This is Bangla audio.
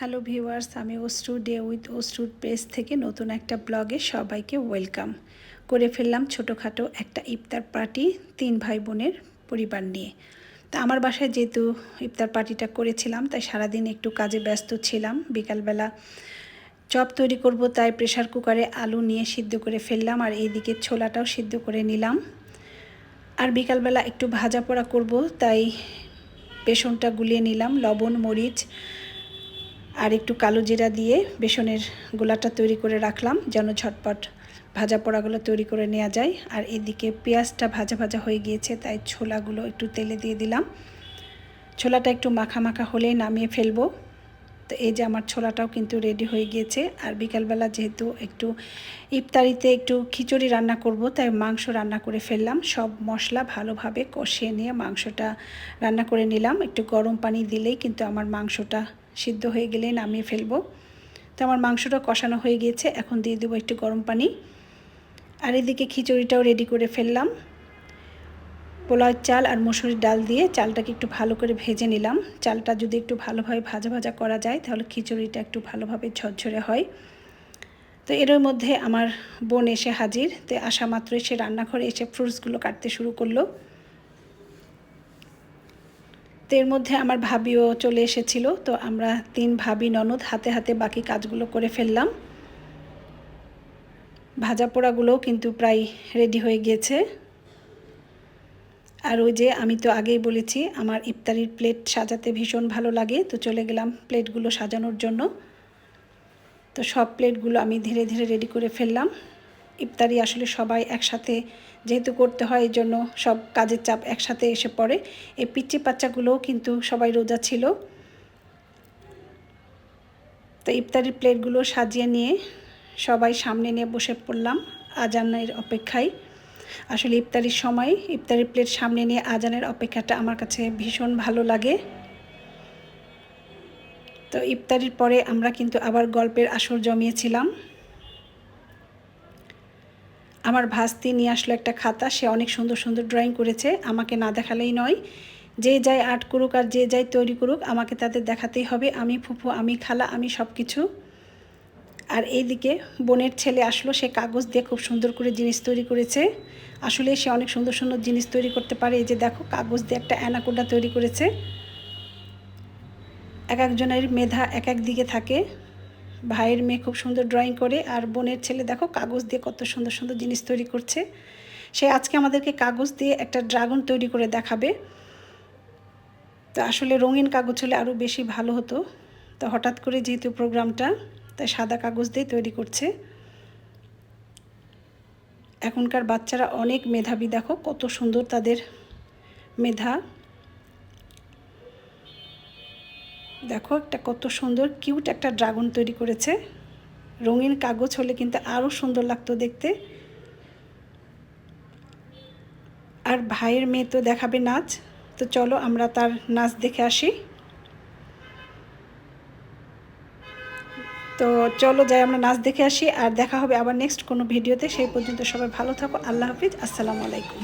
হ্যালো ভিউয়ার্স, আমি অশ্রু ডে উইথ অশ্রুর পেজ থেকে নতুন একটা ব্লগে সবাইকে ওয়েলকাম করে ফেললাম। ছোটোখাটো একটা ইফতার পার্টি 3 ভাই বোনের পরিবার নিয়ে। তা আমার বাসায় যেহেতু ইফতার পার্টিটা করেছিলাম, তাই সারাদিন একটু কাজে ব্যস্ত ছিলাম। বিকালবেলা চপ তৈরি করব, তাই প্রেশার কুকারে আলু নিয়ে সিদ্ধ করে ফেললাম, আর এইদিকে ছোলাটাও সিদ্ধ করে নিলাম। আর বিকালবেলা একটু ভাজা পোড়া করব, তাই বেসনটা গুলিয়ে নিলাম, লবণ মরিচ আর একটু কালো জিরা দিয়ে বেসনের গোলাটা তৈরি করে রাখলাম, যেন ঝটপট ভাজা পোড়াগুলো তৈরি করে নেওয়া যায়। আর এদিকে পেঁয়াজটা ভাজা ভাজা হয়ে গিয়েছে, তাই ছোলাগুলো একটু তেলে দিয়ে দিলাম। ছোলাটা একটু মাখা মাখা হলেই নামিয়ে ফেলবো। তো এই যে আমার ছোলাটাও কিন্তু রেডি হয়ে গিয়েছে। আর বিকালবেলা যেহেতু একটু ইফতারিতে একটু খিচুড়ি রান্না করব, তাই মাংস রান্না করে ফেললাম। সব মশলা ভালোভাবে কষিয়ে নিয়ে মাংসটা রান্না করে নিলাম। একটু গরম পানি দিলেই কিন্তু আমার মাংসটা সিদ্ধ হয়ে গেলেই নামিয়ে ফেলবো। তো আমার মাংসটা কষানো হয়ে গিয়েছে, এখন দিয়ে দেবো একটু গরম পানি। আর এদিকে খিচুড়িটাও রেডি করে ফেললাম। পোলাও চাল আর মসুরির ডাল দিয়ে চালটাকে একটু ভালো করে ভেজে নিলাম। চালটা যদি একটু ভালোভাবে ভাজা ভাজা করা যায়, তাহলে খিচুড়িটা একটু ভালোভাবে ঝরঝরে হয়। তো এর মধ্যে আমার বোন এসে হাজির। তো আসা মাত্রই সে রান্নাঘরে এসে ফ্রুটসগুলো কাটতে শুরু করলো। তো এর মধ্যে আমার ভাবিও চলে এসেছিল। তো আমরা 3 ভাবি ননদ হাতে হাতে বাকি কাজগুলো করে ফেললাম। ভাজা পোড়াগুলোও কিন্তু প্রায় রেডি হয়ে গিয়েছে। আর ওই যে আমি তো আগেই বলেছি আমার ইফতারির প্লেট সাজাতে ভীষণ ভালো লাগে, তো চলে গেলাম প্লেটগুলো সাজানোর জন্য। তো সব প্লেটগুলো আমি ধীরে ধীরে রেডি করে ফেললাম। ইফতারি আসলে সবাই একসাথে যেহেতু করতে হয়, এই জন্য সব কাজের চাপ একসাথে এসে পড়ে। এই পিচ্চি বাচ্চাগুলোও কিন্তু সবাই রোজা ছিল। তো ইফতারির প্লেটগুলো সাজিয়ে নিয়ে সবাই সামনে নিয়ে বসে পড়লাম আজানের অপেক্ষায়। আসলে ইফতারির সময় ইফতারির প্লেট সামনে নিয়ে আজানের অপেক্ষাটা আমার কাছে ভীষণ ভালো লাগে। তো ইফতারির পরে আমরা কিন্তু আবার গল্পের আসর জমিয়েছিলাম। আমার ভাস্তি নিয়ে আসলো একটা খাতা, সে অনেক সুন্দর সুন্দর ড্রয়িং করেছে। আমাকে না দেখালেই নয়, যে যাই আর্ট করুক আর যে যাই তৈরি করুক, আমাকে তাদের দেখাতেই হবে। আমি ফুফু, আমি খালা, আমি সব কিছু। আর এইদিকে বোনের ছেলে আসলো, সে কাগজ দিয়ে খুব সুন্দর করে জিনিস তৈরি করেছে। আসলে সে অনেক সুন্দর সুন্দর জিনিস তৈরি করতে পারে। এই যে দেখো, কাগজ দিয়ে একটা অ্যানাকোন্ডা তৈরি করেছে। এক একজনের মেধা এক এক দিকে থাকে। ভাইয়ের মেয়ে খুব সুন্দর ড্রয়িং করে, আর বোনের ছেলে দেখো কাগজ দিয়ে কত সুন্দর সুন্দর জিনিস তৈরি করছে। সে আজকে আমাদেরকে কাগজ দিয়ে একটা ড্রাগন তৈরি করে দেখাবে। তো আসলে রঙিন কাগজ হলে আরও বেশি ভালো হতো। তো হঠাৎ করে যেহেতু প্রোগ্রামটা, তাই সাদা কাগজ দিয়ে তৈরি করছে। এখনকার বাচ্চারা অনেক মেধাবী, দেখো কত সুন্দর তাদের মেধা। দেখো একটা কত সুন্দর কিউট একটা ড্রাগন তৈরি করেছে। রঙিন কাগজ হলে কিন্তু আরও সুন্দর লাগতো দেখতে। আর ভাইয়ের মেয়ে তো দেখাবে নাচ। তো চলো আমরা তার নাচ দেখে আসি। তো চলো যাই আমরা নাচ দেখে আসি, আর দেখা হবে আবার নেক্সট কোনো ভিডিওতে। সেই পর্যন্ত সবাই ভালো থাকো। আল্লাহ হাফিজ, আসসালামু আলাইকুম।